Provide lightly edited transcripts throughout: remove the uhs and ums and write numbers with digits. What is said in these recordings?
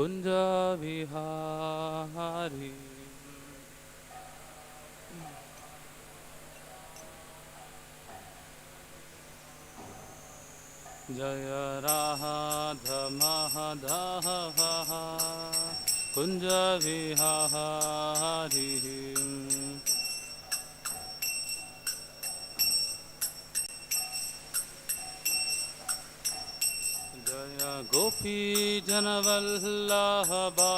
कुंज विहारी जय राधा माधव कुंज विहारी जय गोपी जनवल्लभा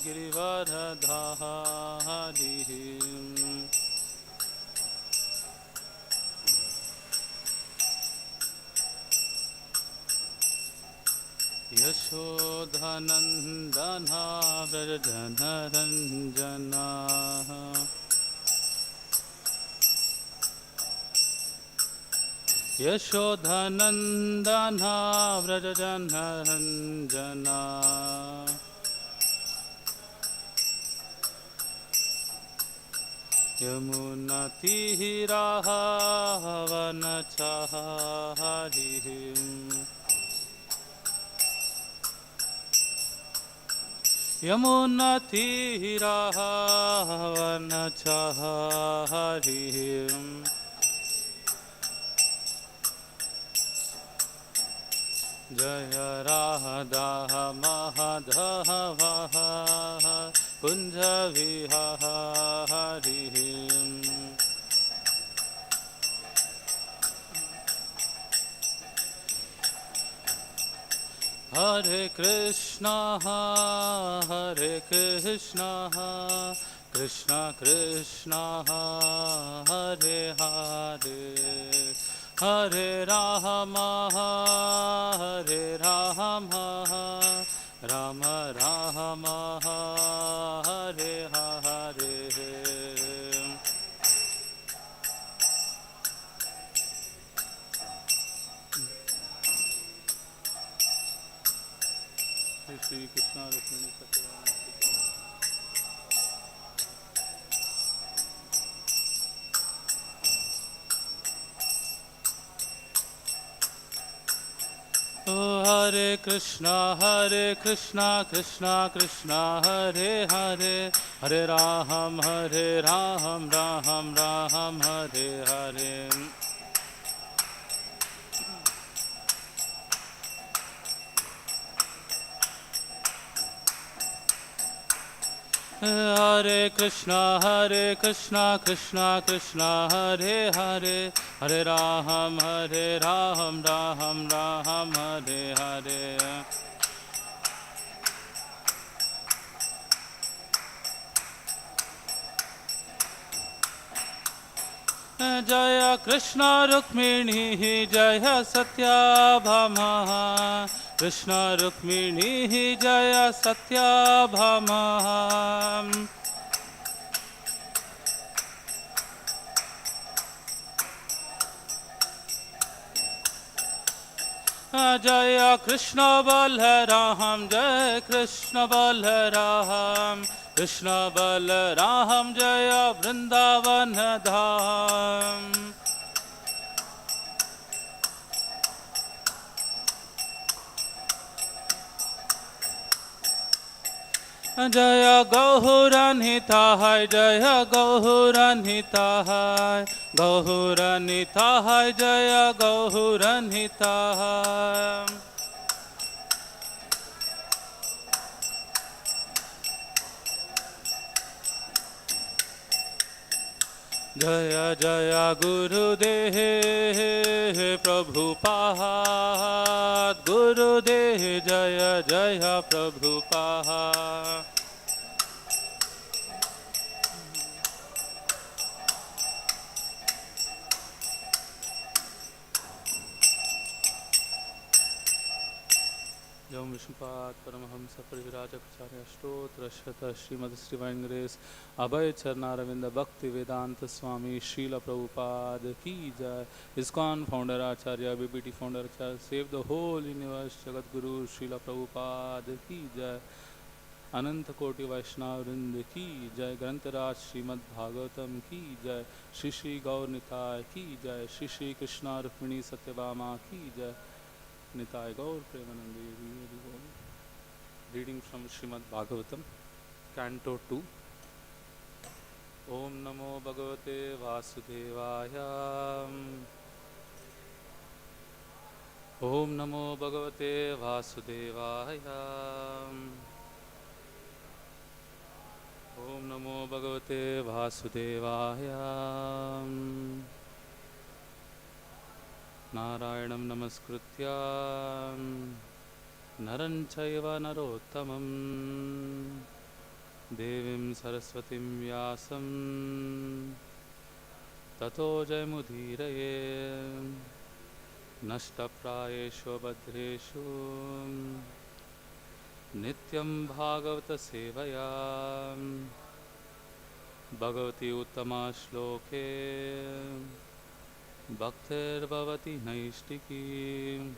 गिरिवरधारी यशोधनन्दना व्रजनरञ्जना यशोधनन्दना व्रजनरञ्जना यमुनातीरावनचारी यमुनातीरावनचारी जय राधा माधव कुंज विहारी हरे कृष्णा कृष्ण कृष्ण हरे हरे हरे राम राम राम हरे हरे श्री कृष्ण रुक्मिणी सत्यभामा हरे कृष्णा कृष्णा कृष्णा हरे हरे हरे राम राम राम हरे हरे हरे कृष्णा कृष्णा कृष्णा हरे हरे हरे राम राम राम हरे हरे जय कृष्ण रुक्मिणी जय सत्यभामा कृष्ण रुक्मिणी जय सत्यभामा जय कृष्ण बलराम जय कृष्ण बलराम कृष्ण बलराम जय वृंदावन धाम जय गौरानिताय जय गौरानिताय गौरानिताय जय गौरानिताय जय जय गुरुदेव प्रभुपाद गुरुदेव जय जय प्रभुपाद जम विष्णुपाद परमहंस परिविराजकाचार्य अष्टोत्तर शत श्रीमद श्रीवाइन ग्रेस अभय चरणारविंद भक्ति वेदांत स्वामी श्रील प्रभुपाद की जय ISKCON founder acharya BBT founder acharya save the whole universe Jagat Guru Srila Prabhupada की जय अनंत कोटि वैष्णव वृंद की जय ग्रंथराज श्रीमद्-भागवतम की जय श्री श्री गौर निताय की जय श्री श्री कृष्णा रुक्मिणी सत्यभामा की जय निताय गौर प्रेमानंदे हरि बोल। Reading from Srimad-Bhagavatam, Canto 2. Om Namo Bhagavate Vasudevaya. Om Namo Bhagavate Vasudevaya. Om Namo Bhagavate Vasudevaya. Narayanam Namaskritya Naran Chaiva Narottamam Devim Saraswatim Vyasam Tato Jayamudhiraye Nashtaprayeshu Badreshu Nityam Bhagavata Sevaya Bhagavati Uttama Shloke Bhaktir Bhavati Naishtiki.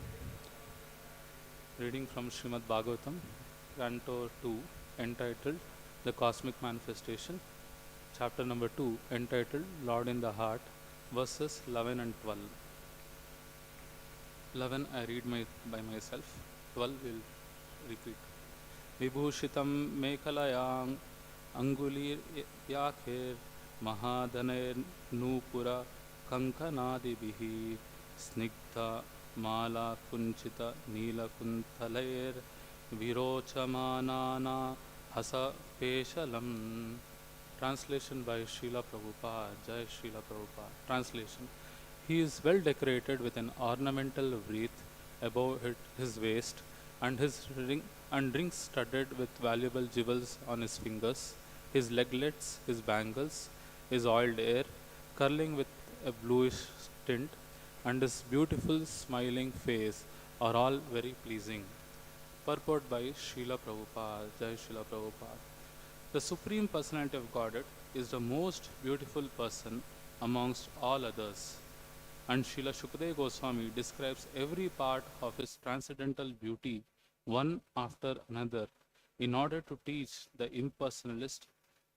Reading from Srimad-Bhagavatam, Canto 2, entitled The Cosmic Manifestation, Chapter number 2, entitled Lord in the Heart, verses 11 and 12. 11 I read by myself, 12 will repeat. Vibhushitam Mekalayang Angulir Yakhir Mahadane Nupura Kankanadibihi Snigdha Mala Kunchita Nila Kuntalair Virochamanana Hasa Peshalam. Translation by Srila Prabhupada. Jai Srila Prabhupada. Translation. He is well decorated with an ornamental wreath above his waist and rings studded with valuable jewels on his fingers, his leglets, his bangles, his oiled hair curling with a bluish tint, and his beautiful smiling face are all very pleasing. Purport by Srila Prabhupada. Jai Srila Prabhupada. The Supreme Personality of Godhead is the most beautiful person amongst all others, and Srila Shukadeva Goswami describes every part of his transcendental beauty one after another in order to teach the impersonalist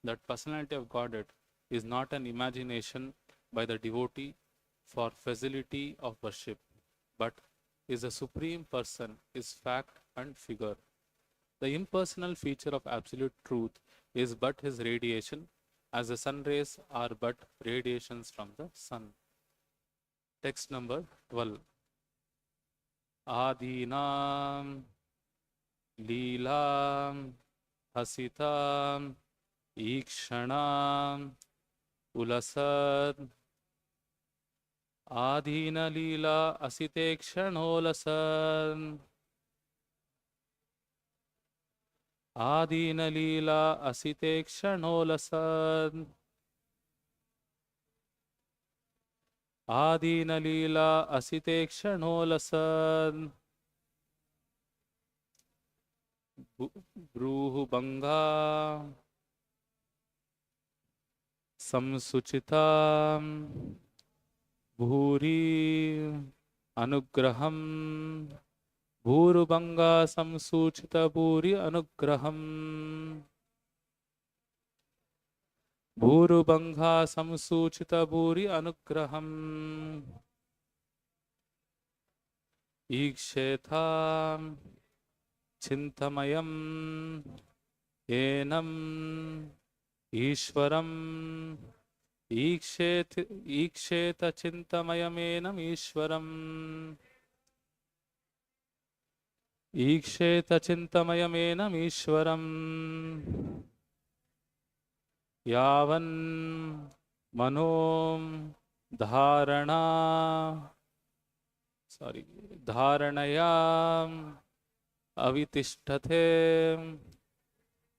that personality of Godhead is not an imagination by the devotee for facility of worship, but is a supreme person, is fact and figure. The impersonal feature of absolute truth is but his radiation, as the sun rays are but radiations from the sun. Text number 12. Adinam Leelam Hasitam Ikshanam Ulasad Adhina Leela Asitekshanolasan Adhina Leela Asitekshanolasan Adhina Leela Asitekshanolasan Bruhu Banga Samsuchitam Bhuri Anugraham Bhurubanga Samsuchita Bhuri Anugraham Bhurubanga Samsuchita Bhuri Anugraham Ikshetam Chintamayam Enam Ishwaram Iksheta Chintamayamenam Ishwaram Iksheta Chintamayamenam Ishwaram Yavan Manom Dharanayam Avitishtate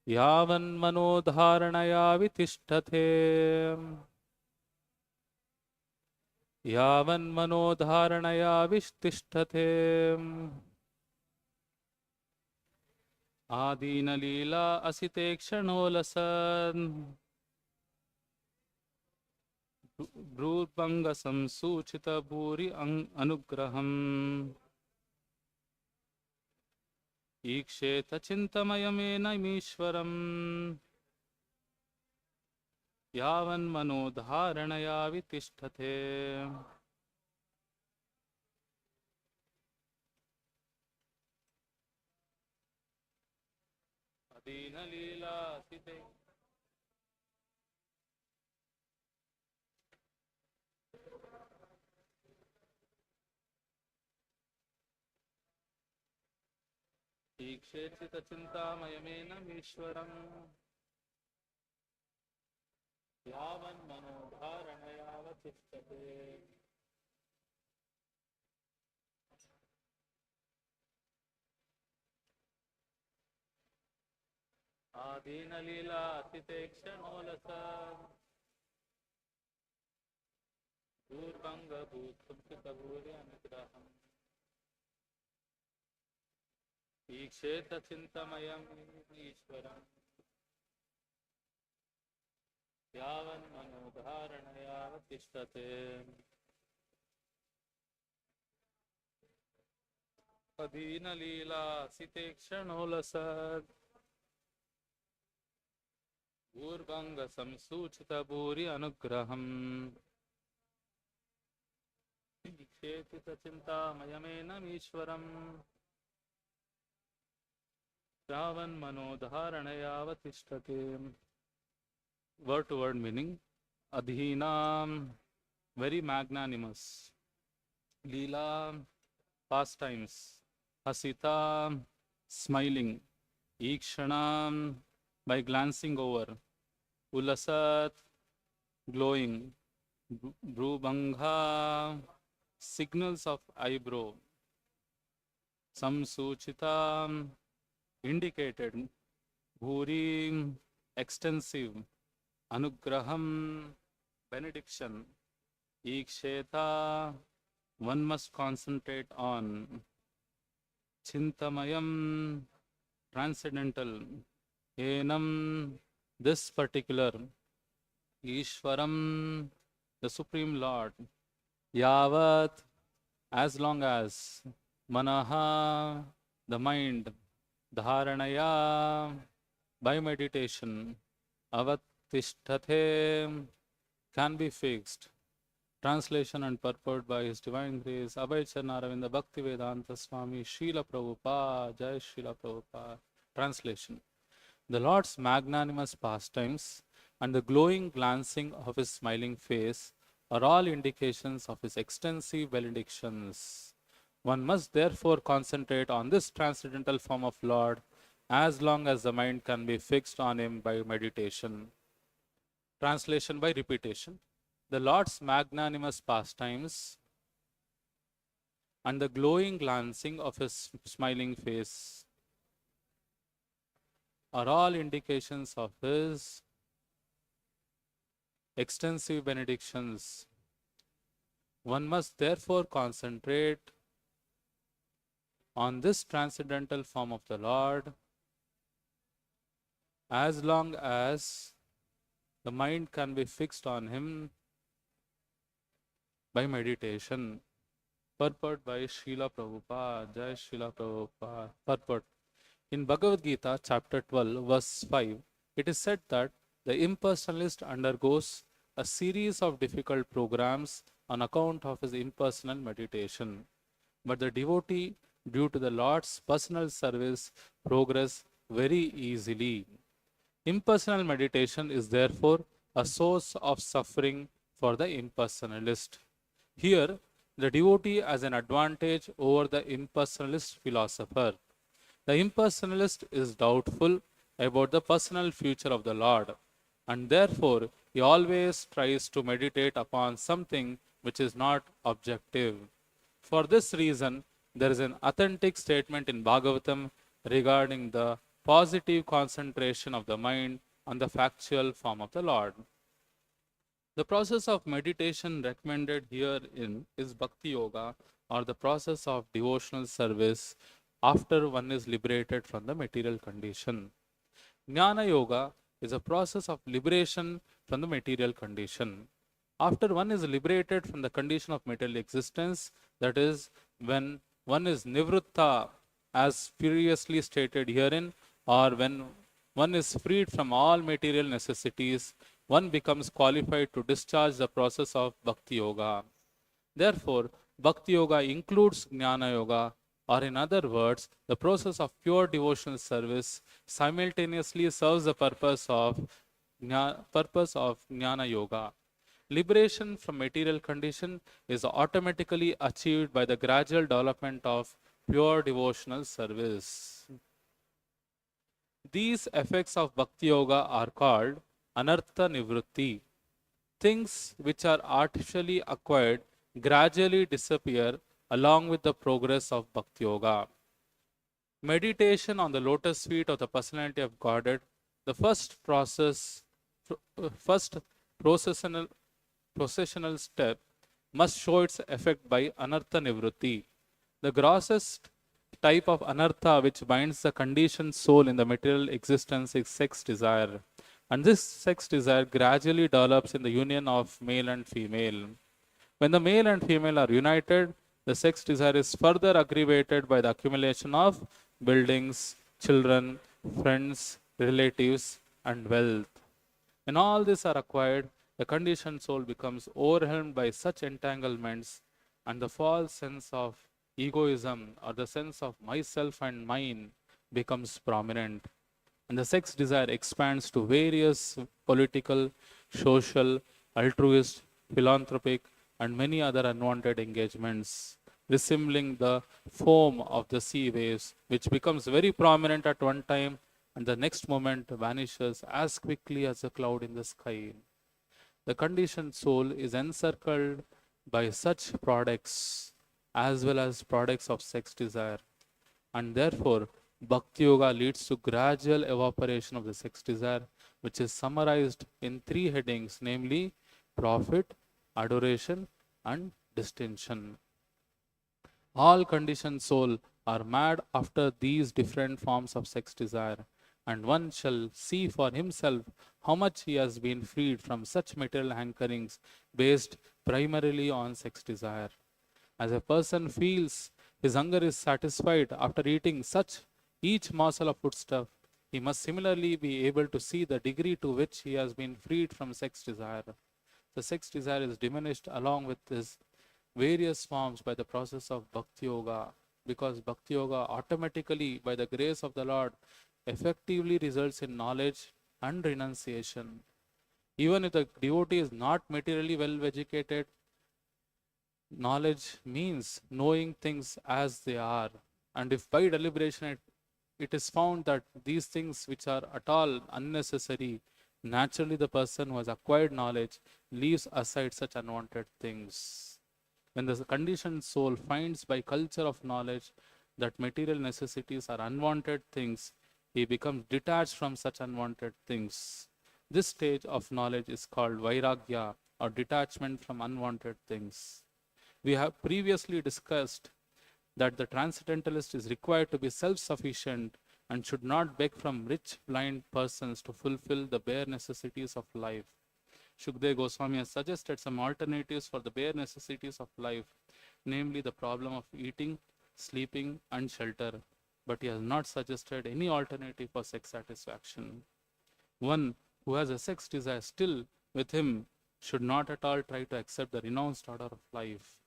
Yavan Mano Dharanaya Avitishtate Yavan Mano Dharanaya Avitishtate Adina Leela Asitekshanolasan Brupanga Samsuchita Bhuri Anugraham Iksheta Chintamayamena Ishwaram Yavan Mano Dharanaya Vitishthate. Adina Leela Site. Ikshechita Chintamayamenam Ishwaram Yavan Manodharanayavatistate. Adina Leela Sitekshanolasa Durvanga Bhutam Chitabhuri Anigraham Iksheta Chintamayam Ishwaram Yavan Manodharanayavatistate. Adina Leela Sitekshanolasa Durvanga Samsuchitabhuri Anugraham Iksheta Chintamayamenam Ishwaram Yavan Manodharanayavatistate. Word to word meaning. Adhina, very magnanimous. Leela, pastimes. Hasita, smiling. Ikshana, by glancing over. Ulasat, glowing. Brubangha, signals of eyebrow. Samsuchita, indicated. Bhuri, extensive. Anugraham, benediction. Iksheta, one must concentrate on. Chintamayam, transcendental. Enam, this particular. Ishwaram, the Supreme Lord. Yavat, as long as. Manaha, the mind. Dharanaya, by meditation. Avatishthathe, can be fixed. Translation and purport by His Divine Grace Abhay Charnaravinda Bhakti Vedanta Swami Srila Prabhupada Jai Srila Prabhupada. Translation. The Lord's magnanimous pastimes and the glowing glancing of His smiling face are all indications of His extensive benedictions. One must therefore concentrate on this transcendental form of Lord as long as the mind can be fixed on Him by meditation. Translation by repetition. The Lord's magnanimous pastimes and the glowing glancing of His smiling face are all indications of His extensive benedictions. One must therefore concentrate on this transcendental form of the Lord as long as the mind can be fixed on Him by meditation. Purport by Srila Prabhupada, Jai Srila Prabhupada. Purport. In Bhagavad Gita, chapter 12, verse 5, it is said that the impersonalist undergoes a series of difficult programs on account of his impersonal meditation. But the devotee, due to the Lord's personal service, progress very easily. Impersonal meditation is therefore a source of suffering for the impersonalist. Here, the devotee has an advantage over the impersonalist philosopher. The impersonalist is doubtful about the personal future of the Lord, and therefore he always tries to meditate upon something which is not objective. For this reason, there is an authentic statement in Bhagavatam regarding the positive concentration of the mind on the factual form of the Lord. The process of meditation recommended herein is Bhakti Yoga, or the process of devotional service after one is liberated from the material condition. Jnana Yoga is a process of liberation from the material condition. After one is liberated from the condition of material existence, that is, when one is nivritta, as previously stated herein, or when one is freed from all material necessities, one becomes qualified to discharge the process of Bhakti Yoga. Therefore, Bhakti Yoga includes Jnana Yoga Or in other words, the process of pure devotional service simultaneously serves the purpose of Jnana Yoga. Liberation from material condition is automatically achieved by the gradual development of pure devotional service. These effects of Bhakti Yoga are called Anartha Nivrutti. Things which are artificially acquired gradually disappear along with the progress of Bhakti Yoga. Meditation on the lotus feet of the personality of Godhead, the first processional step, must show its effect by anartha nivrutti. The grossest type of anartha which binds the conditioned soul in the material existence is sex desire. And this sex desire gradually develops in the union of male and female. When the male and female are united, the sex desire is further aggravated by the accumulation of buildings, children, friends, relatives, and wealth. When all these are acquired, the conditioned soul becomes overwhelmed by such entanglements, and the false sense of egoism or the sense of myself and mine becomes prominent. And the sex desire expands to various political, social, altruist, philanthropic, and many other unwanted engagements, resembling the foam of the sea waves, which becomes very prominent at one time and the next moment vanishes as quickly as a cloud in the sky. The conditioned soul is encircled by such products as well as products of sex desire, and therefore Bhakti Yoga leads to gradual evaporation of the sex desire, which is summarized in three headings, namely profit, adoration, and distinction. All conditioned soul are mad after these different forms of sex desire, and one shall see for himself how much he has been freed from such material hankerings based primarily on sex desire. As a person feels his hunger is satisfied after eating such each morsel of foodstuff, he must similarly be able to see the degree to which he has been freed from sex desire. The sex desire is diminished along with his various forms by the process of Bhakti Yoga, because Bhakti Yoga automatically, by the grace of the Lord, effectively results in knowledge and renunciation. Even if the devotee is not materially well educated, knowledge means knowing things as they are. And if by deliberation it is found that these things which are at all unnecessary, naturally the person who has acquired knowledge leaves aside such unwanted things. When the conditioned soul finds by culture of knowledge that material necessities are unwanted things, he becomes detached from such unwanted things. This stage of knowledge is called vairagya, or detachment from unwanted things. We have previously discussed that the transcendentalist is required to be self-sufficient and should not beg from rich, blind persons to fulfill the bare necessities of life. Shukdev Goswami has suggested some alternatives for the bare necessities of life, namely the problem of eating, sleeping, and shelter, but he has not suggested any alternative for sex satisfaction. One who has a sex desire still with him should not at all try to accept the renounced order of life.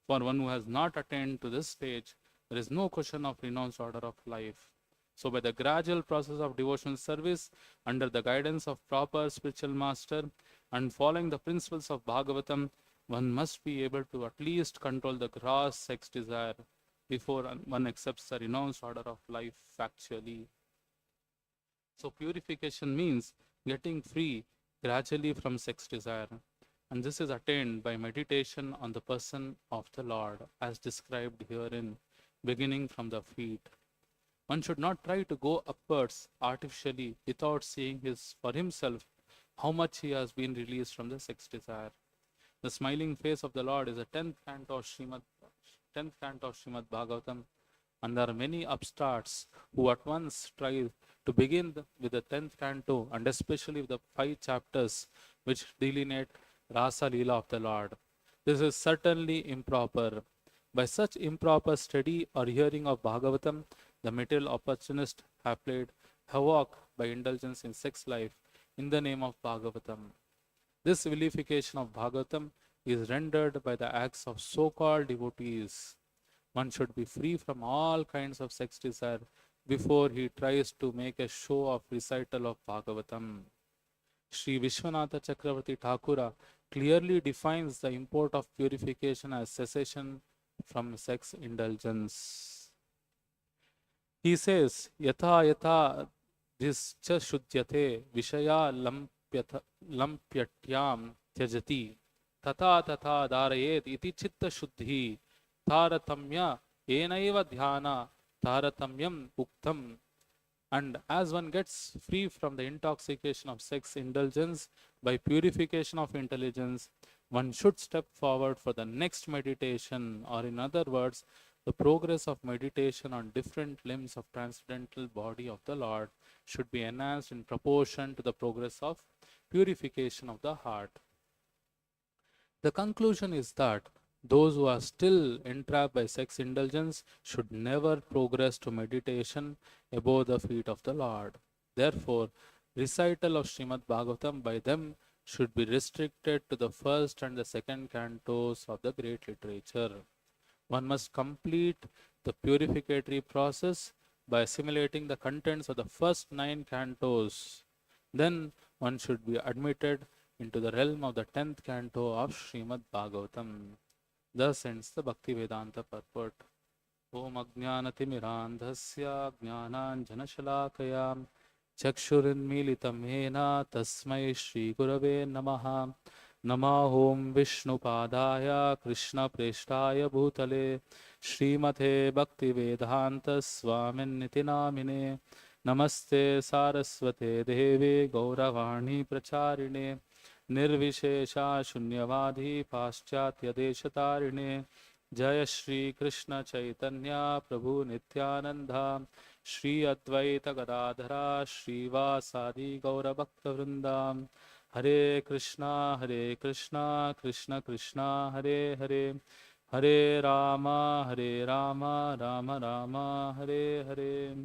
For one who has not attained to this stage, there is no question of renounced order of life. So by the gradual process of devotional service, under the guidance of proper spiritual master, and following the principles of Bhagavatam, one must be able to at least control the gross sex desire before one accepts the renounced order of life factually. So purification means getting free gradually from sex desire. And this is attained by meditation on the person of the Lord, as described herein, beginning from the feet. One should not try to go upwards artificially without seeing for himself how much he has been released from the sex desire. The smiling face of the Lord is a 10th canto of Srimad-Bhagavatam, and there are many upstarts who at once try to begin with the 10th canto, and especially with the 5 chapters which delineate Rasa Leela of the Lord. This is certainly improper. By such improper study or hearing of Bhagavatam, the material opportunists have played havoc by indulgence in sex life in the name of Bhagavatam. This vilification of Bhagavatam is rendered by the acts of so-called devotees. One should be free from all kinds of sex desire before he tries to make a show of recital of Bhagavatam. Sri Vishwanatha Chakravarti Thakura clearly defines the import of purification as cessation from sex indulgence. He says, Yatha yatha dhischa shuddhyate vishaya lampyatyam tyajati tata tata dharayet iti chitta shuddhi taratamya enaiva dhyana taratamyam uktam. And as one gets free from the intoxication of sex indulgence by purification of intelligence, one should step forward for the next meditation, or in other words, the progress of meditation on different limbs of transcendental body of the Lord should be enhanced in proportion to the progress of purification of the heart. The conclusion is that those who are still entrapped by sex indulgence should never progress to meditation above the feet of the Lord. Therefore, recital of Srimad-Bhagavatam by them should be restricted to the first and the second cantos of the great literature. One must complete the purificatory process by assimilating the contents of the first 9 cantos. Then one should be admitted into the realm of the 10th canto of Srimad-Bhagavatam. Thus ends the Bhakti Vedanta purport. Om Ajnanatimiraandhasya Jnananjanashalakaya Chakshurinmilitam Yena Tasmai Shri Gurave Namaha. Namahom Vishnupadaya Krishna Preshtaya Bhutale Srimate Bhakti Vedanta Swaminiti Namine Namaste Saraswate Deve Gauravani Pracharine Nirvishesha Shunyavadhi Paschatya Deshatarine Jaya Shri Krishna Chaitanya Prabhu Nityananda Shri Advaita Gadadhara Shri Vasadi Gaura Bhakta Vrindam Hare Krishna Krishna Krishna Hare Hare Hare Rama Rama Rama Hare Hare.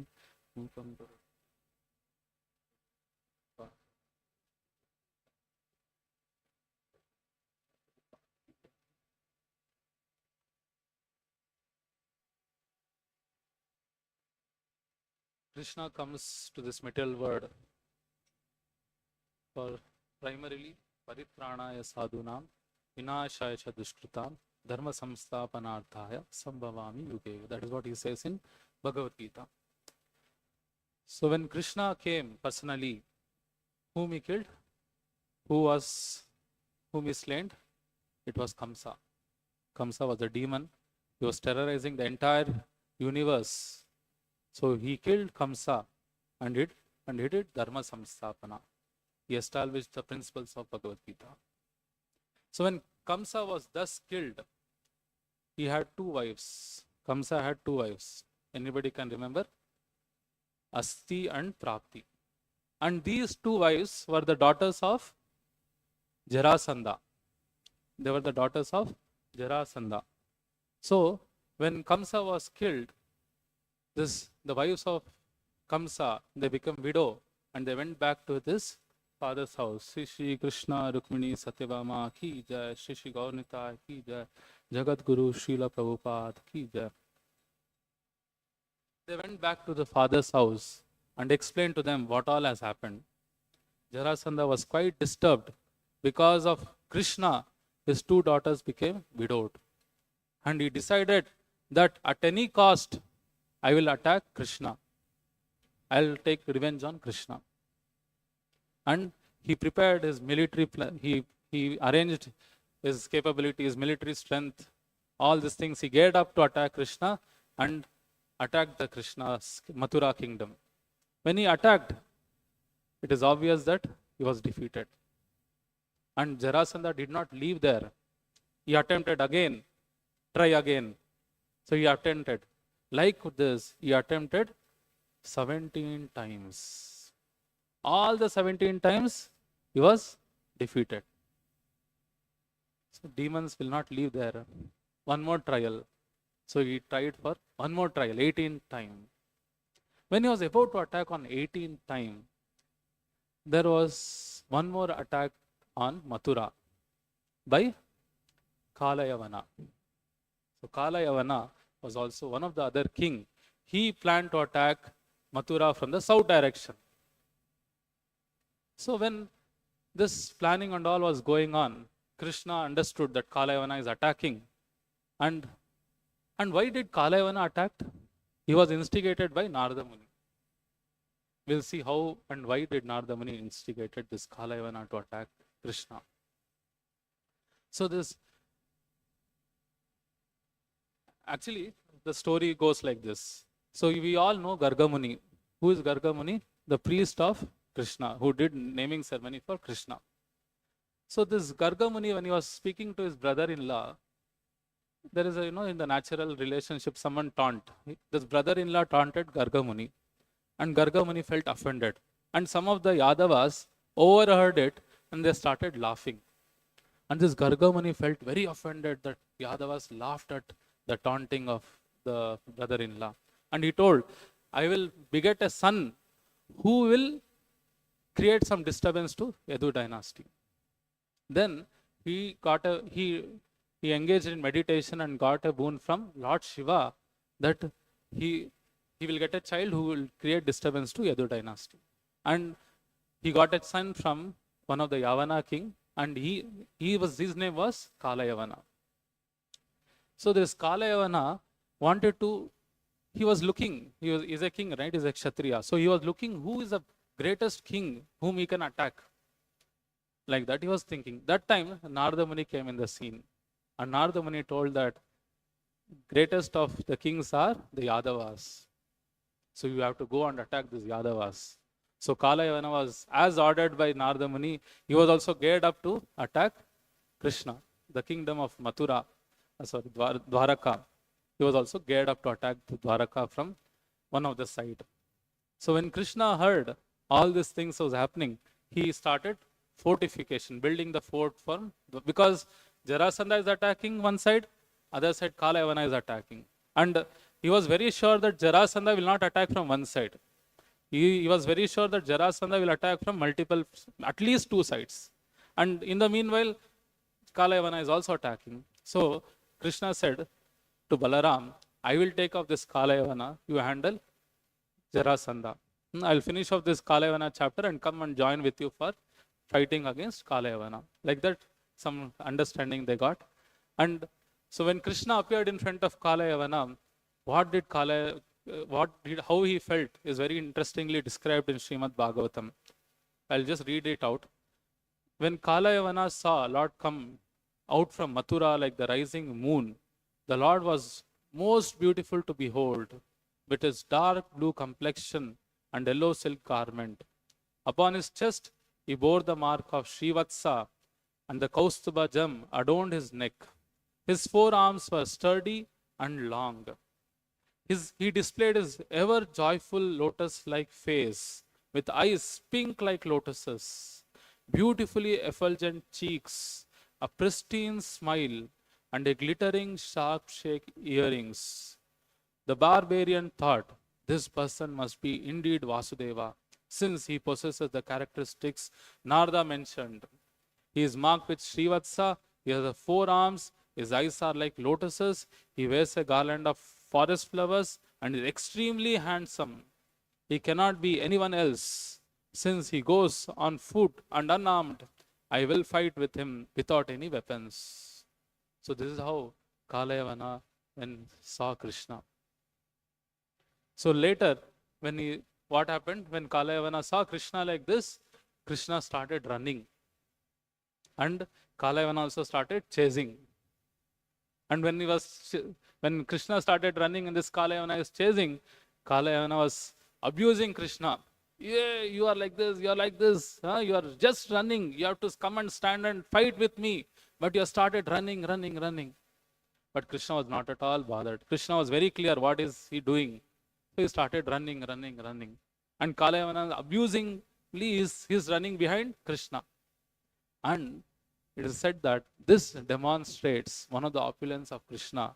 Krishna comes to this material world for primarily paritranaya sadhunam vinashaya cha dushkritam dharma samsthapanarthaya sambhavami yuge. That is what he says in Bhagavad Gita. So when Krishna came personally, whom he killed? Whom he slain? It was Kamsa. Kamsa was a demon. He was terrorizing the entire universe. So he killed Kamsa and he did Dharma Samsthapana. He established the principles of Bhagavad Gita. So when Kamsa was thus killed, he had 2 wives. Kamsa had 2 wives. Anybody can remember? Asti and Prapti. And these 2 wives were the daughters of Jarasandha. They were the daughters of Jarasandha. So when Kamsa was killed, the wives of Kamsa, they became widow and they went back to this father's house. Shri Krishna Rukmini Satyabhama ki jai, Shri Gaurnita ki jai, Jagat Guru Srila Prabhupada ki jai. They went back to the father's house and explained to them what all has happened. Jarasandha was quite disturbed because of Krishna. His 2 daughters became widowed. And he decided that at any cost, I will attack Krishna. I will take revenge on Krishna. And he prepared his military plan. He arranged his capabilities, military strength, all these things. He geared up to attack Krishna and attacked the Krishna's Mathura kingdom. When he attacked, it is obvious that he was defeated. And Jarasandha did not leave there. He attempted again, try again. So he attempted. Like this, he attempted 17 times. All the 17 times, he was defeated. So demons will not leave there. One more trial. So he tried for one more trial, 18th time. When he was about to attack on 18th time, there was one more attack on Mathura by Kalayavana. So Kalayavana was also one of the other king. He planned to attack Mathura from the south direction. So when this planning and all was going on, Krishna understood that Kalayavana is attacking. And why did Kalayavana attack? He was instigated by Narada Muni. We'll see how and why did Narada Muni instigated this Kalayavana to attack Krishna. So actually, the story goes like this. So we all know Garga Muni. Who is Garga Muni? The priest of Krishna, who did naming ceremony for Krishna. So this Garga Muni, when he was speaking to his brother-in-law, there is a, in the natural relationship, someone taunt. This brother-in-law taunted Garga Muni. And Garga Muni felt offended. And some of the Yadavas overheard it and they started laughing. And this Garga Muni felt very offended that Yadavas laughed at the taunting of the brother-in-law. And he told, I will beget a son who will create some disturbance to Yadu dynasty. Then he engaged in meditation and got a boon from Lord Shiva that he will get a child who will create disturbance to Yadu dynasty. And he got a son from one of the Yavana king, and his name was Kalayavana. So this Kalayavana he's a king, right? He's a Kshatriya. So he was looking who is the greatest king whom he can attack. Like that he was thinking. That time Narada Muni came in the scene. And Narada Muni told that greatest of the kings are the Yadavas. So you have to go and attack these Yadavas. So Kalayavana was, as ordered by Narada Muni, he was also geared up to attack Krishna, the kingdom of Dwaraka. He was also geared up to attack Dwaraka from one of the side. So when Krishna heard all these things was happening, he started fortification, building the fort because Jarasandha is attacking one side, other side Kalayavana is attacking. And he was very sure that Jarasandha will not attack from one side. He was very sure that Jarasandha will attack from at least two sides. And in the meanwhile, Kalayavana is also attacking. So Krishna said to Balaram, I will take off this Kalayavana, you handle Jarasandha. I'll finish off this Kalayavana chapter and come and join with you for fighting against Kalayavana. Like that, some understanding they got. And so when Krishna appeared in front of Kalayavana, how he felt is very interestingly described in Srimad-Bhagavatam. I'll just read it out. When Kalayavana saw Lord come out from Mathura like the rising moon, the Lord was most beautiful to behold, with his dark blue complexion and yellow silk garment. Upon his chest he bore the mark of Srivatsa, and the Kaustubha gem adorned his neck. His forearms were sturdy and long. He displayed his ever joyful lotus-like face, with eyes pink like lotuses, beautifully effulgent cheeks, a pristine smile, and a glittering sharp-shaped earrings. The barbarian thought, this person must be indeed Vasudeva, since he possesses the characteristics Narada mentioned. He is marked with Srivatsa, he has the forearms, his eyes are like lotuses, he wears a garland of forest flowers, and is extremely handsome. He cannot be anyone else, since he goes on foot and unarmed. I will fight with him without any weapons. So this is how Kalayavana saw Krishna. So later, what happened? When Kalayavana saw Krishna like this, Krishna started running. And Kalayavana also started chasing. And when Krishna started running and this Kalayavana is chasing, Kalayavana was abusing Krishna. Yeah, you are like this, you are like this. You are just running. You have to come and stand and fight with me. But you started running. But Krishna was not at all bothered. Krishna was very clear what is he doing. So he started running. And Kalayavana abusingly is running behind Krishna. And it is said that this demonstrates one of the opulence of Krishna.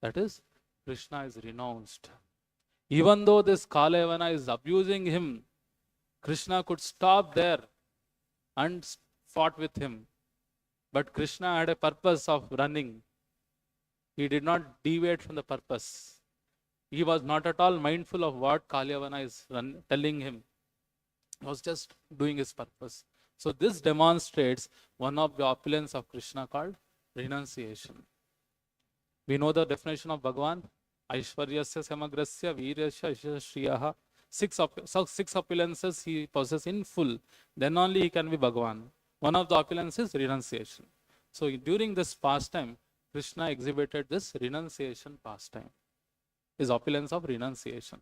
That is, Krishna is renounced. Even though this Kalayavana is abusing him, Krishna could stop there and fought with him. But Krishna had a purpose of running. He did not deviate from the purpose. He was not at all mindful of what Kalyavana is telling him. He was just doing his purpose. So this demonstrates one of the opulence of Krishna called renunciation. We know the definition of Bhagavan. Aishwaryasya samagrasya viryasya shriyaha. Six opulences he possesses in full. Then only he can be Bhagavan. One of the opulences is renunciation. So during this pastime, Krishna exhibited this renunciation pastime. His opulence of renunciation.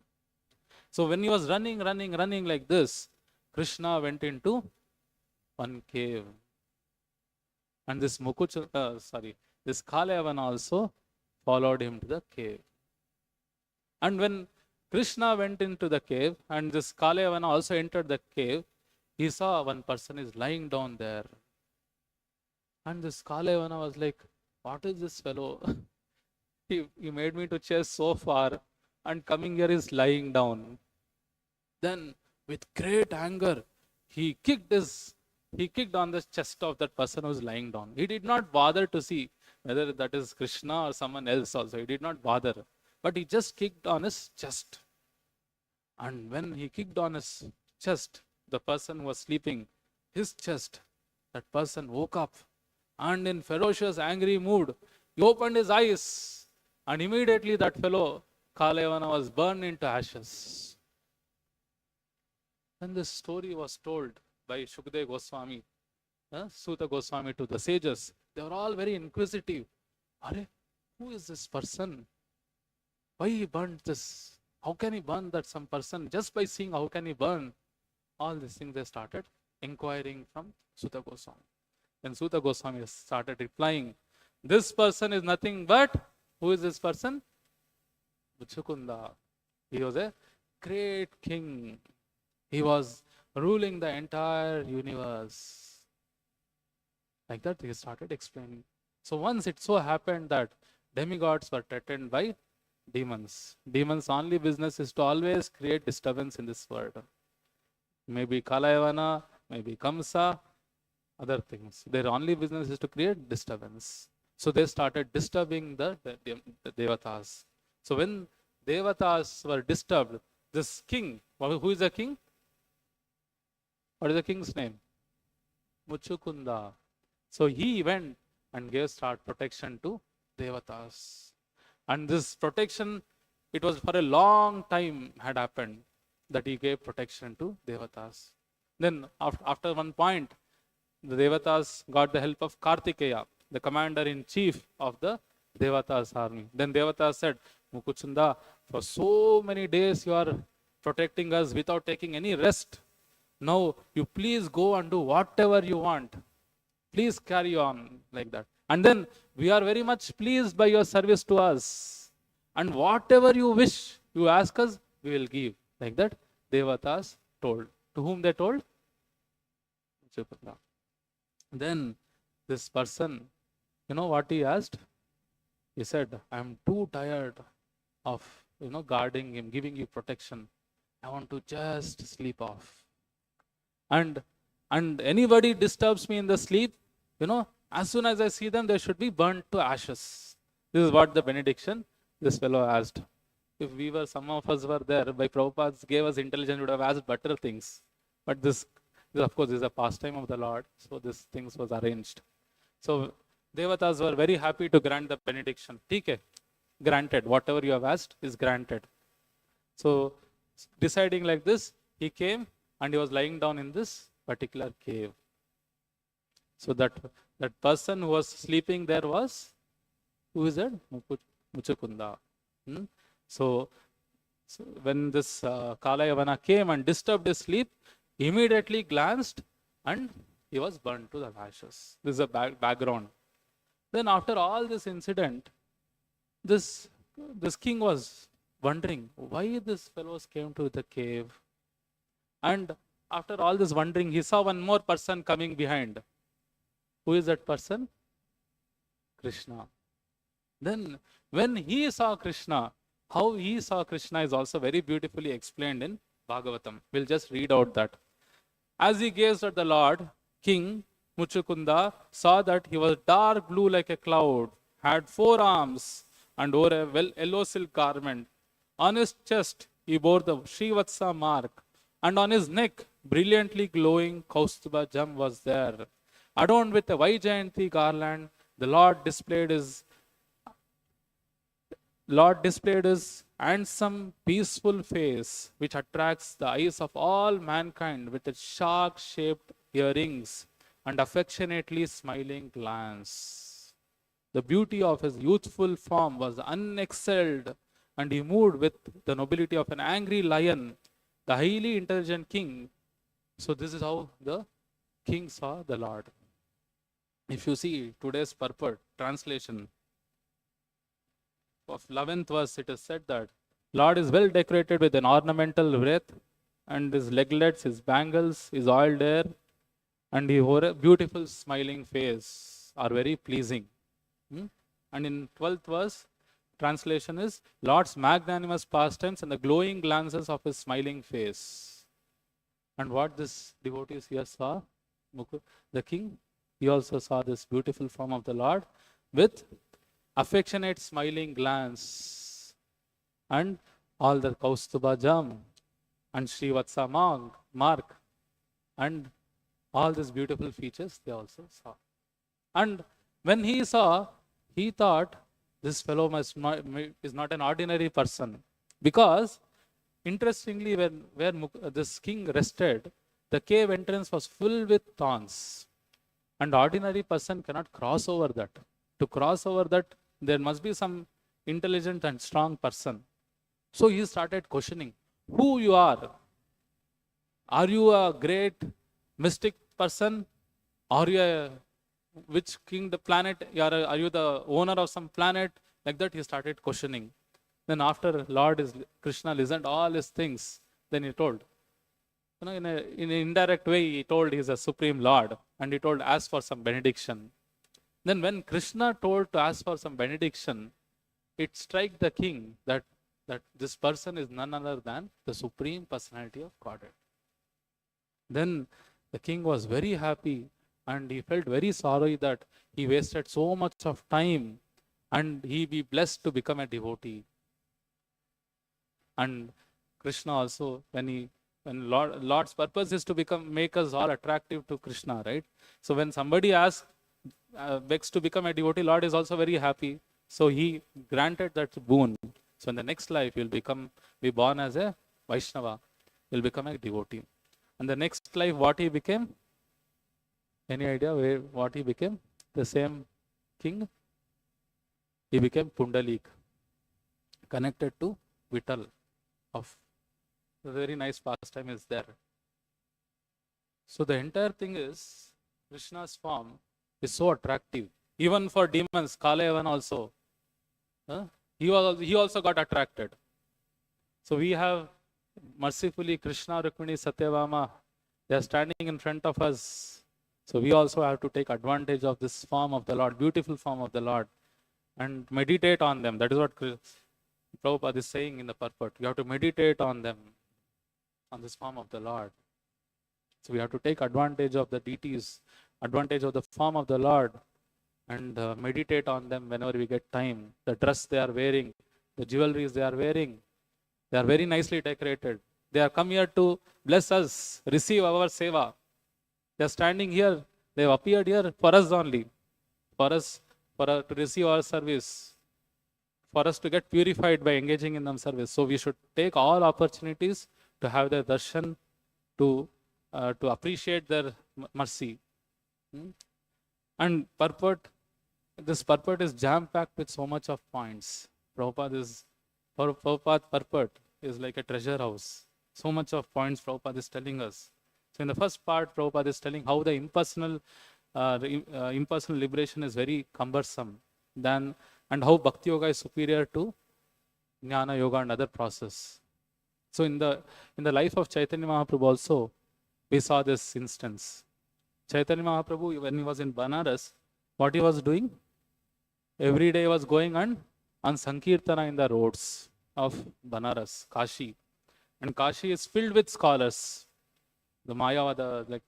So when he was running like this, Krishna went into one cave. And this this Kalyavana also followed him to the cave. And when Krishna went into the cave and this Kalyavana also entered the cave, he saw one person is lying down there. And this Kalyavana was like, what is this fellow? he made me to chase so far and coming here is lying down. Then with great anger, he kicked on the chest of that person who was lying down. He did not bother to see whether that is Krishna or someone else also. He did not bother. But he just kicked on his chest. And when he kicked on his chest, the person who was sleeping, his chest, that person woke up. And in ferocious, angry mood, he opened his eyes. And immediately that fellow, Kalyavana, was burned into ashes. When this story was told by Shukdev Goswami, Suta Goswami to the sages, they were all very inquisitive. Are, who is this person? Why he burned this? How can he burn that some person? Just by seeing how can he burn? All these things they started inquiring from Suta Goswami. Then Suta Goswami started replying, this person is nothing but, who is this person? Muchukunda. He was a great king. He was ruling the entire universe. Like that, he started explaining. So once it so happened that demigods were threatened by demons. Demons' only business is to always create disturbance in this world. Maybe Kalyavana, maybe Kamsa, other things. Their only business is to create disturbance. So they started disturbing the devatas. So when devatas were disturbed, this king, who is the king? What is the king's name? Muchukunda. So he went and gave protection to devatas. And this protection, it was for a long time had happened that he gave protection to devatas. Then after one point, the devatas got the help of Kartikeya, the commander-in-chief of the devatas army. Then devatas said, Mukuchunda, for so many days you are protecting us without taking any rest. Now you please go and do whatever you want. Please carry on like that. And then we are very much pleased by your service to us. And whatever you wish, you ask us, we will give. Like that, devatas told. To whom they told? Then this person, you know what he asked? He said, I am too tired of guarding him, giving you protection. I want to just sleep off. And anybody disturbs me in the sleep, as soon as I see them, they should be burnt to ashes. This is what the benediction this fellow asked. If some of us were there, by Prabhupada gave us intelligence, we would have asked better things. But this of course, is a pastime of the Lord. So this things was arranged. So devatas were very happy to grant the benediction. Okay, granted. Whatever you have asked is granted. So deciding like this, he came and he was lying down in this particular cave. So that person who was sleeping there was, who is that? Muchukunda. So when this Kalyavana came and disturbed his sleep, he immediately glanced and he was burned to the ashes. This is a background. Then after all this incident, this king was wondering why these fellows came to the cave. And after all this wondering, he saw one more person coming behind. Who is that person? Krishna. Then when he saw Krishna, how he saw Krishna is also very beautifully explained in Bhagavatam. We'll just read out that. As he gazed at the Lord, King Muchukunda saw that he was dark blue like a cloud, had 4 arms, and wore a yellow silk garment. On his chest he bore the Srivatsa mark, and on his neck brilliantly glowing Kaustuba gem was there. Adorned with a Vaijayanti garland, the Lord displayed his handsome, peaceful face, which attracts the eyes of all mankind with its shark-shaped earrings and affectionately smiling glance. The beauty of his youthful form was unexcelled, and he moved with the nobility of an angry lion, the highly intelligent king. So this is how the king saw the Lord. If you see today's purport, translation of 11th verse, it is said that Lord is well decorated with an ornamental wreath, and his leglets, his bangles, his oiled hair, and he wore a beautiful smiling face are very pleasing. And in 12th verse, translation is Lord's magnanimous pastimes and the glowing glances of his smiling face. And what this devotees here saw, the king, he also saw this beautiful form of the Lord with affectionate smiling glance and all the Kaustuba jam and Srivatsa mark and all these beautiful features they also saw. And when he saw, he thought this fellow is not an ordinary person, because interestingly, where this king rested, the cave entrance was full with thorns, and ordinary person cannot cross over that. To cross over that, there must be some intelligent and strong person. So he started questioning who you are. Are you a great mystic person? Are you which king, the planet? Are you the owner of some planet? Like that, he started questioning. Then after Krishna listened all his things, then he told, in an indirect way, he told he's a supreme Lord, and he told, ask for some benediction. Then when Krishna told to ask for some benediction, it struck the king that this person is none other than the Supreme Personality of Godhead. Then the king was very happy, and he felt very sorry that he wasted so much of time and he be blessed to become a devotee. And Krishna also, when Lord's purpose is to make us all attractive to Krishna, right? So when somebody begs to become a devotee, Lord is also very happy. So he granted that boon. So in the next life, you'll be born as a Vaishnava. You'll become a devotee. And the next life, what he became? Any idea what he became? The same king? He became Pundalik, connected to Vittal. Of a very nice pastime is there. So the entire thing is, Krishna's form is so attractive. Even for demons, Kalayavan also. He also got attracted. So we have mercifully Krishna, Rukmini, Satyabhama. They are standing in front of us. So we also have to take advantage of this form of the Lord, beautiful form of the Lord, and meditate on them. That is what Prabhupada is saying in the purport. We have to meditate on them, on this form of the Lord. So we have to take advantage of the deities, advantage of the form of the Lord, and meditate on them whenever we get time. The dress they are wearing, the jewelries they are wearing, they are very nicely decorated. They have come here to bless us, receive our seva. They are standing here. They have appeared here for us only, to receive our service, for us to get purified by engaging in them service. So we should take all opportunities to have their darshan, to appreciate their mercy. And this purport is jam-packed with so much of points. Prabhupada's purport is like a treasure house. So much of points Prabhupada is telling us. So in the first part, Prabhupada is telling how the impersonal liberation is very cumbersome, and how Bhakti Yoga is superior to Jnana Yoga and other process. So in the life of Chaitanya Mahaprabhu also, we saw this instance. Chaitanya Mahaprabhu, when he was in Banaras, what he was doing? Every day he was going on Sankirtana in the roads of Banaras, Kashi. And Kashi is filled with scholars, the Mayavada,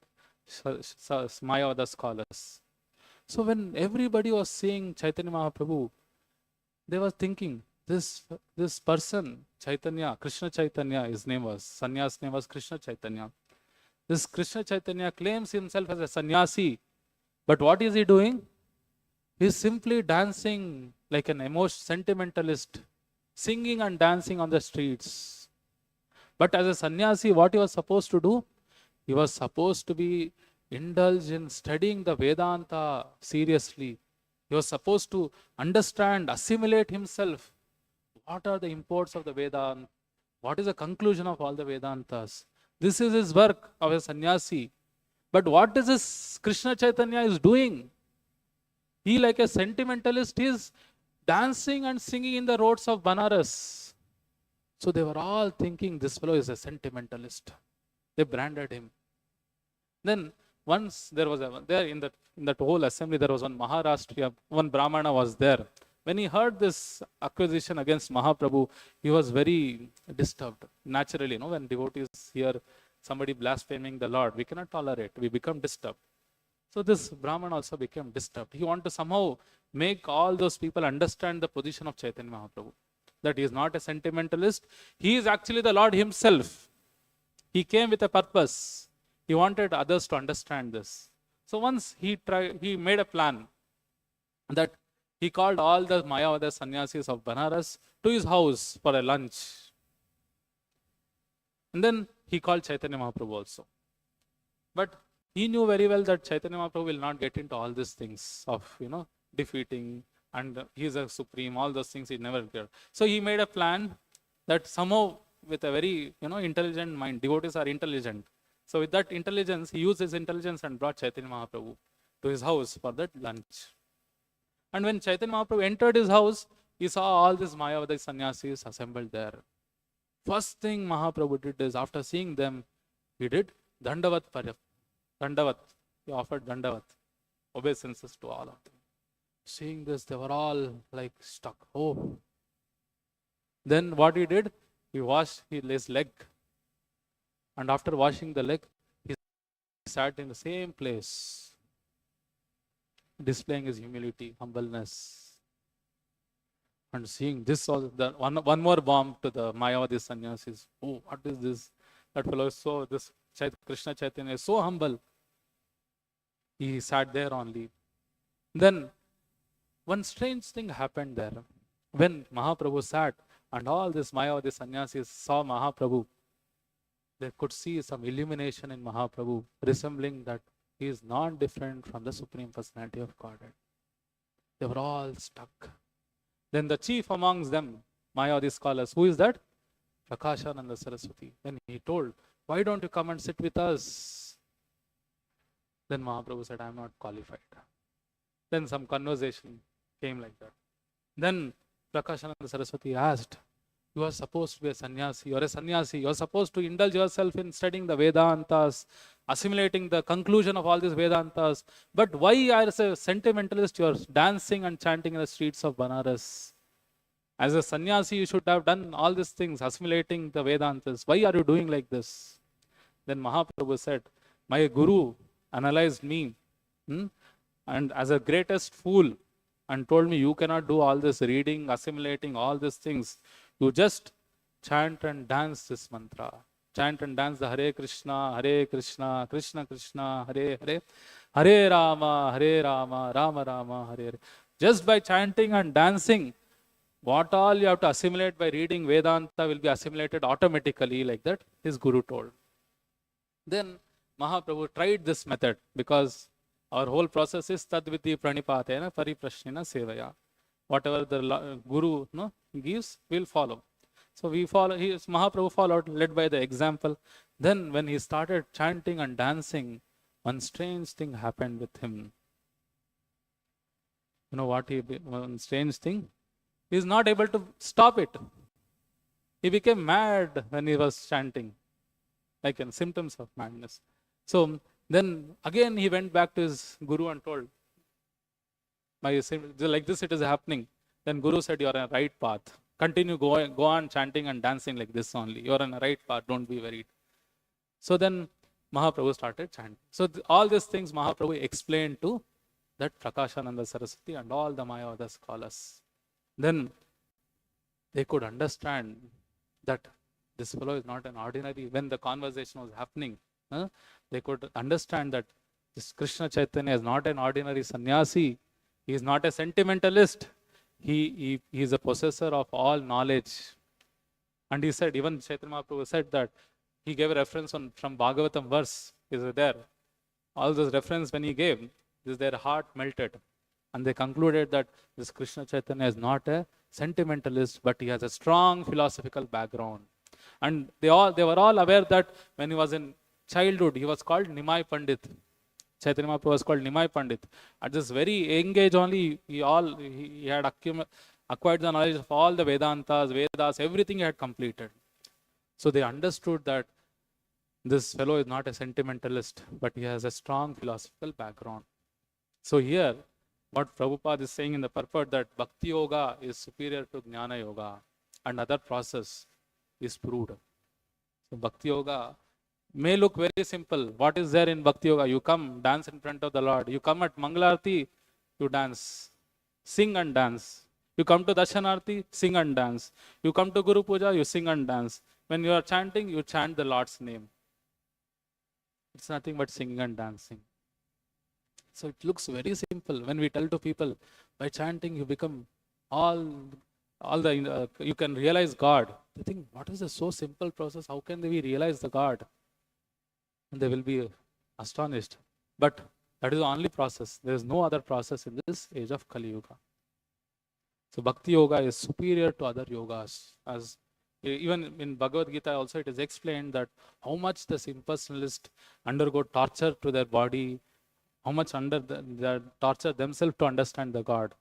Mayavada scholars. So when everybody was seeing Chaitanya Mahaprabhu, They were thinking, this person, Chaitanya, Krishna Chaitanya, his name was, sannyas name was Krishna Chaitanya. This Krishna Chaitanya claims himself as a sannyasi, but what is he doing? He is simply dancing like an sentimentalist, singing and dancing on the streets. But as a sannyasi, what he was supposed to do? He was supposed to be indulged in studying the Vedanta seriously. He was supposed to understand, assimilate himself. What are the imports of the Vedanta? What is the conclusion of all the Vedantas? This is his work of a sannyasi. But what is this Krishna Chaitanya is doing? He, like a sentimentalist, is dancing and singing in the roads of Banaras. So they were all thinking this fellow is a sentimentalist. They branded him. Then once there was in that whole assembly there was one Maharashtriya, one Brahmana was there. When he heard this accusation against Mahaprabhu, he was very disturbed. Naturally, when devotees hear somebody blaspheming the Lord, we cannot tolerate. We become disturbed. So this Brahman also became disturbed. He wanted to somehow make all those people understand the position of Chaitanya Mahaprabhu. That he is not a sentimentalist. He is actually the Lord himself. He came with a purpose. He wanted others to understand this. So once he made a plan that he called all the Mayavada sannyasis of Banaras to his house for a lunch. And then he called Chaitanya Mahaprabhu also. But he knew very well that Chaitanya Mahaprabhu will not get into all these things of, defeating, and he is a supreme, all those things he never did. So he made a plan that somehow with a very, intelligent mind, devotees are intelligent. So with that intelligence, he used his intelligence and brought Chaitanya Mahaprabhu to his house for that lunch. And when Chaitanya Mahaprabhu entered his house, he saw all these Mayavada sannyasis assembled there. First thing Mahaprabhu did is, after seeing them, he did Dandavat. He offered Dandavat, obeisances to all of them. Seeing this, they were all like stuck. Oh. Then what he did? He washed his leg. And after washing the leg, he sat in the same place, displaying his humility, humbleness. And seeing this, one more bomb to the Mayavadi sannyasis. Oh, what is this? That fellow is this Krishna Chaitanya is so humble. He sat there only. Then one strange thing happened there. When Mahaprabhu sat and all these Mayavadi sannyasis saw Mahaprabhu, they could see some illumination in Mahaprabhu, resembling that he is not different from the Supreme Personality of Godhead. They were all stuck. Then the chief amongst them, Mayavadi scholars, who is that? Prakashananda Saraswati. Then he told, why don't you come and sit with us? Then Mahaprabhu said, I am not qualified. Then some conversation came like that. Then Prakashananda Saraswati asked, you are supposed to be a sannyasi. You are a sannyasi. You are supposed to indulge yourself in studying the Vedantas, assimilating the conclusion of all these Vedantas. But why, as a sentimentalist, you are dancing and chanting in the streets of Banaras? As a sannyasi, you should have done all these things, assimilating the Vedantas. Why are you doing like this? Then Mahaprabhu said, my guru analyzed me and as a greatest fool and told me, you cannot do all this reading, assimilating all these things. You just chant and dance this mantra. Chant and dance the Hare Krishna, Krishna Krishna, Hare Hare, Hare Rama, Rama Rama, Hare Hare. Just by chanting and dancing, what all you have to assimilate by reading Vedanta will be assimilated automatically, like that, his guru told. Then Mahaprabhu tried this method, because our whole process is tadviti pranipatena pariprashnena sevaya. Whatever the guru gives, we'll follow. So we follow. Mahaprabhu followed, led by the example. Then when he started chanting and dancing, one strange thing happened with him. You know what? One strange thing. He is not able to stop it. He became mad when he was chanting, like in symptoms of madness. So then again he went back to his guru and told, like this it is happening. Then Guru said, you are on a right path. Continue, go on chanting and dancing like this only. You are on a right path, don't be worried. So then Mahaprabhu started chanting. So all these things Mahaprabhu explained to that Prakashananda Saraswati and all the Mayavada scholars. then they could understand that this fellow is not an ordinary. When the conversation was happening, they could understand that this Krishna Chaitanya is not an ordinary sannyasi. He is not a sentimentalist. He is a possessor of all knowledge. And he said, even Chaitanya Mahaprabhu said that he gave a reference from Bhagavatam verse. Is there? All those reference when he gave, their heart melted. And they concluded that this Krishna Chaitanya is not a sentimentalist, but he has a strong philosophical background. And they were all aware that when he was in childhood, he was called Nimai Pandit. Chaitanya Mahaprabhu was called Nimai Pandit. At this very young age only, he had acquired the knowledge of all the Vedantas, Vedas, everything he had completed. So they understood that this fellow is not a sentimentalist, but he has a strong philosophical background. So here, what Prabhupada is saying in the purport that Bhakti Yoga is superior to Jnana Yoga and other process is proved. So Bhakti Yoga may look very simple. What is there in Bhakti Yoga? You come, dance in front of the Lord. You come at Mangalarti, you dance. Sing and dance. You come to Dashanarti, sing and dance. You come to Guru Puja, you sing and dance. When you are chanting, you chant the Lord's name. It's nothing but singing and dancing. So it looks very simple. When we tell to people, by chanting you become you can realize God. They think, what is a so simple process? How can we realize the God? And they will be astonished. But that is the only process. There is no other process in this age of Kali Yuga. So Bhakti Yoga is superior to other yogas. As even in Bhagavad Gita also it is explained that how much the impersonalists undergo torture to their body, how much they torture themselves to understand the God.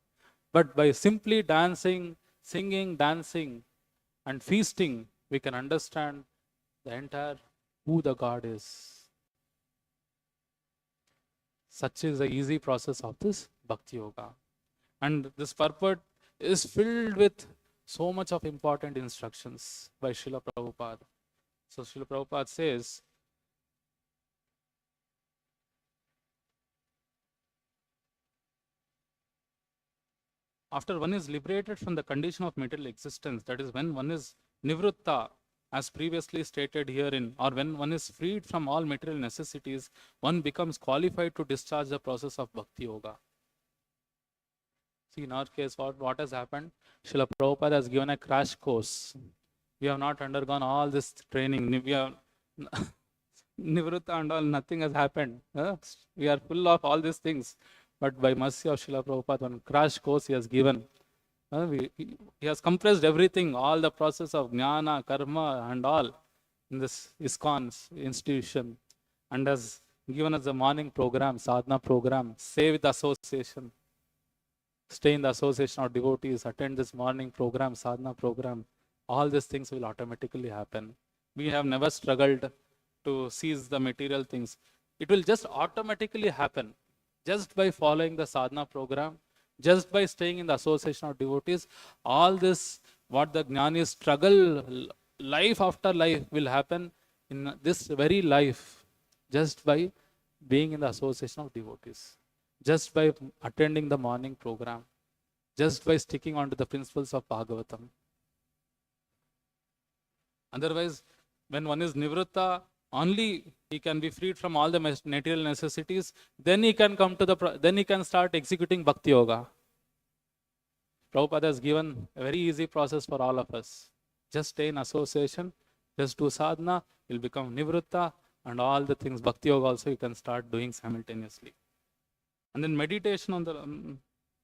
But by simply dancing, singing, dancing, and feasting, we can understand the entire who the God is. Such is the easy process of this Bhakti Yoga. And this purport is filled with so much of important instructions by Srila Prabhupada. So Srila Prabhupada says, after one is liberated from the condition of material existence, that is when one is nivritta, as previously stated herein, or when one is freed from all material necessities, one becomes qualified to discharge the process of Bhakti Yoga. See, in our case, what has happened? Srila Prabhupada has given a crash course. We have not undergone all this training. We have nivritta and all, nothing has happened. We are full of all these things. But by mercy of Srila Prabhupada, one crash course he has given. He has compressed everything, all the process of jnana, karma and all in this ISKCON institution, and has given us a morning program, sadhana program, stay with the association, stay in the association of devotees, attend this morning program, sadhana program. All these things will automatically happen. We have never struggled to seize the material things. It will just automatically happen. Just by following the sadhana program, just by staying in the association of devotees, all this, what the jnanis struggle, life after life will happen in this very life, just by being in the association of devotees, just by attending the morning program, just by sticking on to the principles of Bhagavatam. Otherwise, when one is nivritta, only he can be freed from all the material necessities. Then he can then he can start executing Bhakti Yoga. Prabhupada has given a very easy process for all of us. Just stay in association, just do sadhana, you'll become nivritta, and all the things, Bhakti Yoga also you can start doing simultaneously. And then meditation on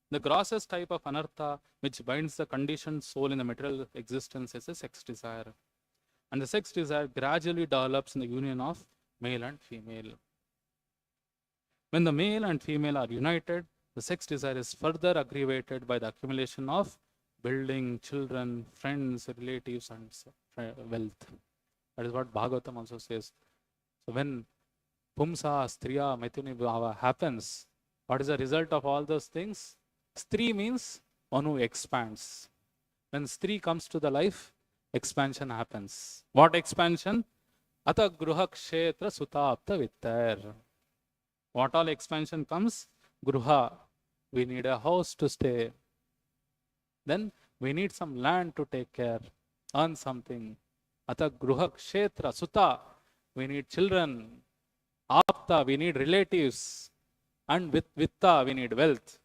the grossest type of anartha, which binds the conditioned soul in the material existence, is a sex desire. And the sex desire gradually develops in the union of male and female. When the male and female are united, the sex desire is further aggravated by the accumulation of building, children, friends, relatives, and wealth. That is what Bhagavatam also says. So when Pumsa, Striya, Maithuni Bhava happens, what is the result of all those things? Stri means one who expands. When Stri comes to the life, expansion happens. What expansion? Ata gruha kshetra sutapta vittar. What all expansion comes? Gruha. We need a house to stay. Then We need some land to take care, earn something. Ata gruha kshetra suta. We need children. Apta, we need relatives. And with vitta, we need wealth.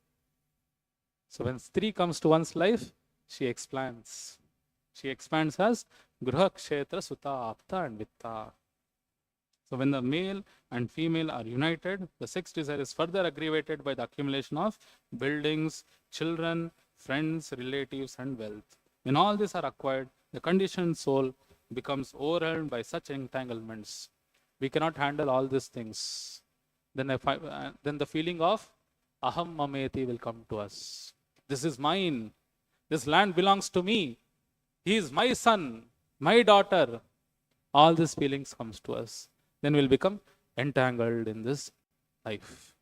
So when Stri comes to one's life, she expands. She expands as gruha kshetra suta apta and vitta. So when the male and female are united, the sex desire is further aggravated by the accumulation of buildings, children, friends, relatives, and wealth. When all these are acquired, the conditioned soul becomes overwhelmed by such entanglements. We cannot handle all these things. Then the feeling of aham mameti will come to us. This is mine. This land belongs to me. He is my son, my daughter. All these feelings comes to us. Then we'll become entangled in this life.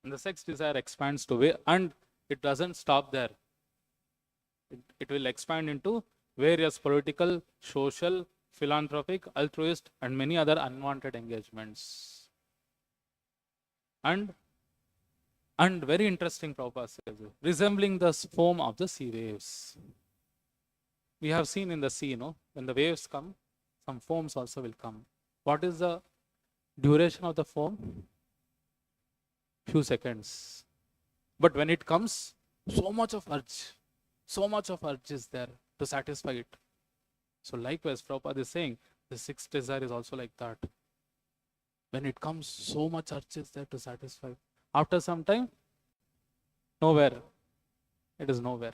And the sex desire expands to and it doesn't stop there. It will expand into various political, social, philanthropic, altruist, and many other unwanted engagements. And very interesting, Prabhupada says, resembling the foam of the sea waves. We have seen in the sea, when the waves come, some foams also will come. What is the duration of the foam? Few seconds. But when it comes, so much of urge is there to satisfy it. So likewise, Prabhupada is saying, the sixth desire is also like that. When it comes, so much urge is there to satisfy. After some time, nowhere. It is nowhere.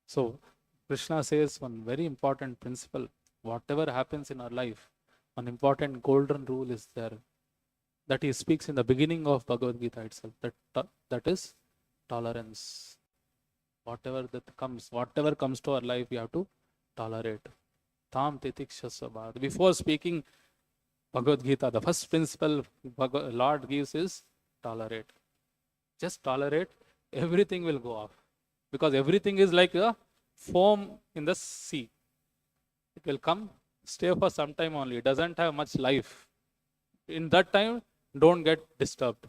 So Krishna says one very important principle. Whatever happens in our life, an important golden rule is there that he speaks in the beginning of Bhagavad Gita itself. That is tolerance. Whatever comes to our life, we have to tolerate. Tam titikshasabad. Before speaking Bhagavad Gita, the first principle Lord gives is tolerate. Just tolerate, everything will go off. Because everything is like a foam in the sea. It will come, stay for some time only. It doesn't have much life. In that time, don't get disturbed.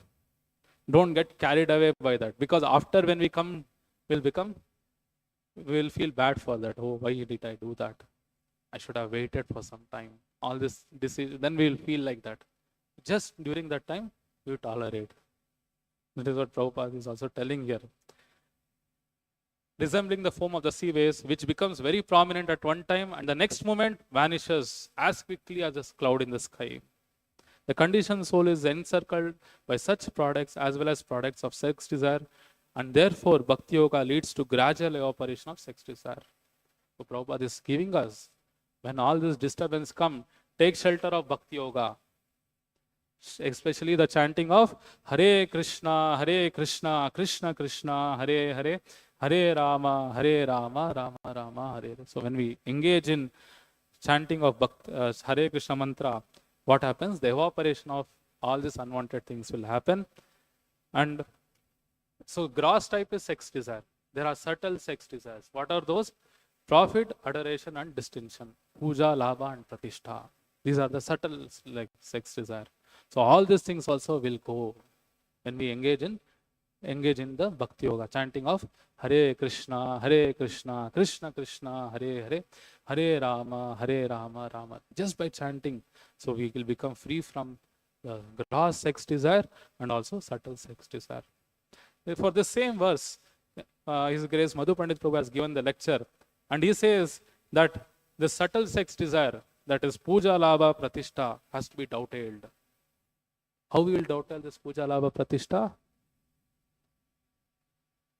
Don't get carried away by that. Because after when we'll feel bad for that. Oh, why did I do that? I should have waited for some time. All this decision, then we'll feel like that. Just during that time, you tolerate. That is what Prabhupada is also telling here. Resembling the foam of the sea waves, which becomes very prominent at one time and the next moment vanishes as quickly as a cloud in the sky. The conditioned soul is encircled by such products as well as products of sex desire, and therefore Bhakti Yoga leads to gradual evaporation of sex desire. So Prabhupada is giving us, when all this disturbance come, take shelter of Bhakti Yoga. Especially the chanting of Hare Krishna, Krishna Krishna, Hare Hare, Hare Rama, Rama Rama, Hare. So when we engage in chanting of Hare Krishna mantra, what happens? The evaporation of all these unwanted things will happen. And so gross type is sex desire. There are subtle sex desires. What are those? Profit, adoration, and distinction. Puja, labha, and pratishtha. These are the subtle sex desire. So all these things also will go when we engage in the Bhakti Yoga, chanting of Hare Krishna, Krishna Krishna, Hare Hare, Hare Rama, Rama. Just by chanting, so we will become free from the gross sex desire and also subtle sex desire. For the same verse, His Grace Madhu Pandit Prabhu has given the lecture, and he says that the subtle sex desire, that is puja, labha, pratishtha, has to be dovetailed. How we will dovetail this puja, labha, pratishtha?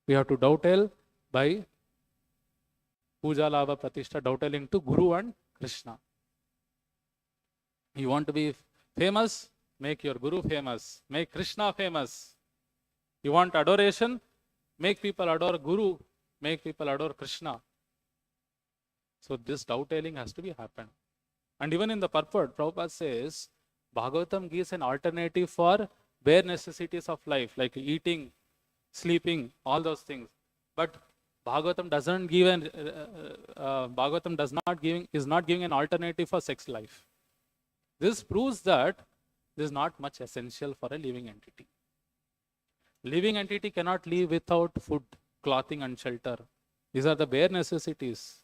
We have to dovetail by puja, labha, pratishtha, dovetailing to Guru and Krishna. You want to be famous? Make your Guru famous. Make Krishna famous. You want adoration? Make people adore Guru. Make people adore Krishna. So this dovetailing has to be happened. And even in the purport, Prabhupada says, Bhagavatam gives an alternative for bare necessities of life, like eating, sleeping, all those things. But Bhagavatam doesn't give is not giving an alternative for sex life. This proves that this is not much essential for a living entity. Living entity cannot live without food, clothing and shelter. These are the bare necessities.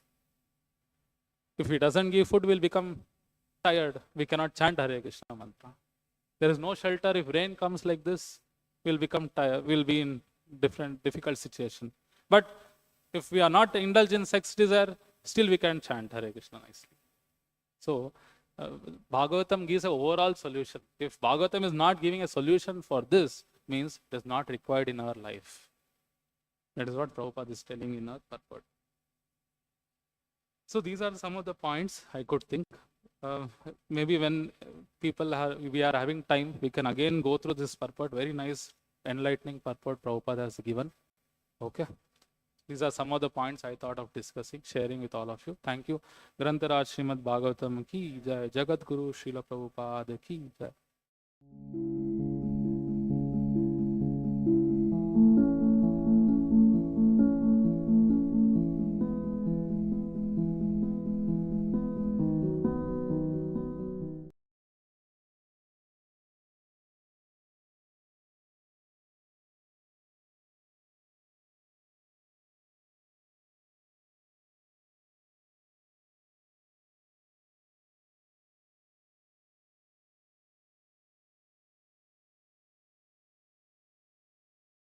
If he doesn't give food, we'll become tired. We cannot chant Hare Krishna mantra. There is no shelter. If rain comes like this, we'll become tired. We'll be in difficult situation. But if we are not indulged in sex desire, still we can chant Hare Krishna nicely. So, Bhagavatam gives an overall solution. If Bhagavatam is not giving a solution for this, means it is not required in our life. That is what Prabhupada is telling in our purport. So these are some of the points I could think. Maybe when we are having time, we can again go through this purport. Very nice, enlightening purport Prabhupada has given. Okay. These are some of the points I thought of discussing, sharing with all of you. Thank you. Grantaraj Srimad-Bhagavatam ki jai. Jagat Guru Srila Prabhupada ki jai.